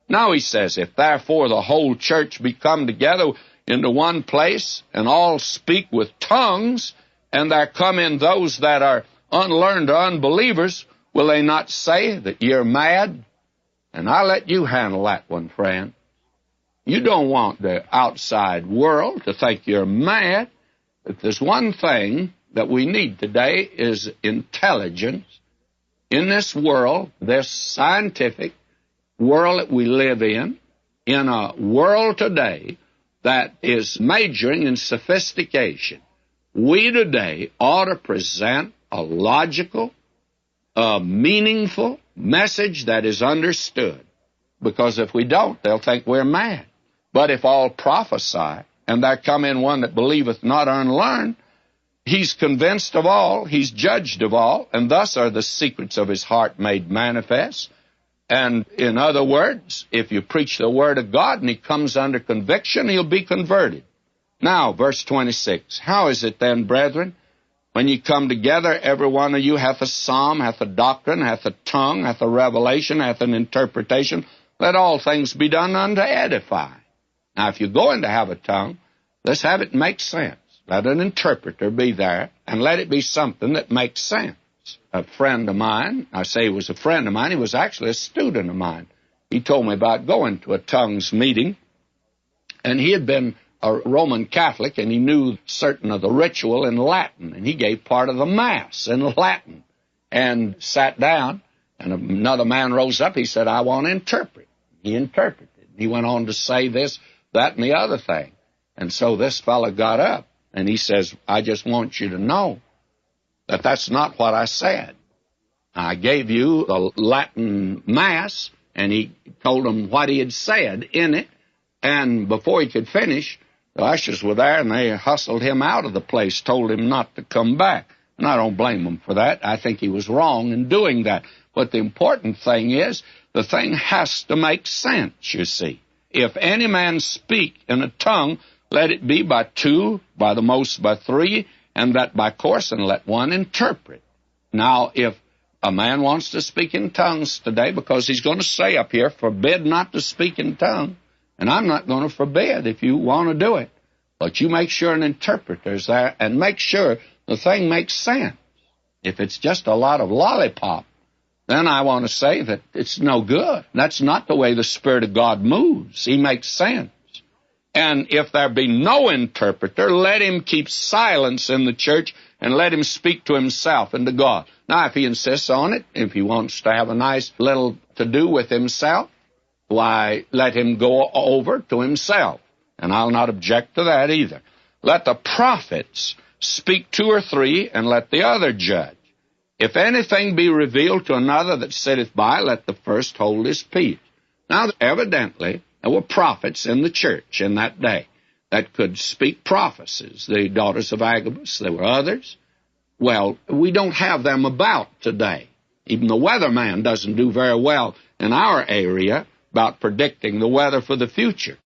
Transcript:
Now he says, if therefore the whole church be come together into one place, and all speak with tongues, and there come in those that are unlearned or unbelievers, will they not say that you're mad? And I'll let you handle that one, friend. You don't want the outside world to think you're mad. If there's one thing that we need today is intelligence in this world, this scientific world that we live in a world today that is majoring in sophistication. We today ought to present a logical, a meaningful message that is understood. Because if we don't, they'll think we're mad. But if all prophesy, and there come in one that believeth not unlearned, he's convinced of all, he's judged of all, and thus are the secrets of his heart made manifest. And in other words, if you preach the word of God and he comes under conviction, he'll be converted. Now, verse 26, how is it then, brethren, when you come together, every one of you hath a psalm, hath a doctrine, hath a tongue, hath a revelation, hath an interpretation, let all things be done unto edify. Now, if you're going to have a tongue, let's have it make sense. Let an interpreter be there, and let it be something that makes sense. A friend of mine, I say he was a friend of mine, he was actually a student of mine. He told me about going to a tongues meeting, and he had been a Roman Catholic, and he knew certain of the ritual in Latin, and he gave part of the Mass in Latin, and sat down, and another man rose up, he said, I want to interpret. He interpreted. He went on to say this, that, and the other thing. And so this fellow got up, and he says, I just want you to know that that's not what I said. I gave you the Latin Mass, and he told him what he had said in it, and before he could finish, the ushers were there, and they hustled him out of the place, told him not to come back. And I don't blame him for that. I think he was wrong in doing that. But the important thing is, the thing has to make sense, you see. If any man speak in a tongue, let it be by two, by the most by three, and that by course, and let one interpret. Now, if a man wants to speak in tongues today, because he's going to say up here, forbid not to speak in tongues, and I'm not going to forbid if you want to do it. But you make sure an interpreter's there, and make sure the thing makes sense. If it's just a lot of lollipop, then I want to say that it's no good. That's not the way the Spirit of God moves. He makes sense. And if there be no interpreter, let him keep silence in the church and let him speak to himself and to God. Now, if he insists on it, if he wants to have a nice little to-do with himself, why, let him go over to himself. And I'll not object to that either. Let the prophets speak two or three, and let the other judge. If anything be revealed to another that sitteth by, let the first hold his peace. Now, evidently, there were prophets in the church in that day that could speak prophecies. The daughters of Agabus, there were others. Well, we don't have them about today. Even the weatherman doesn't do very well in our area about predicting the weather for the future.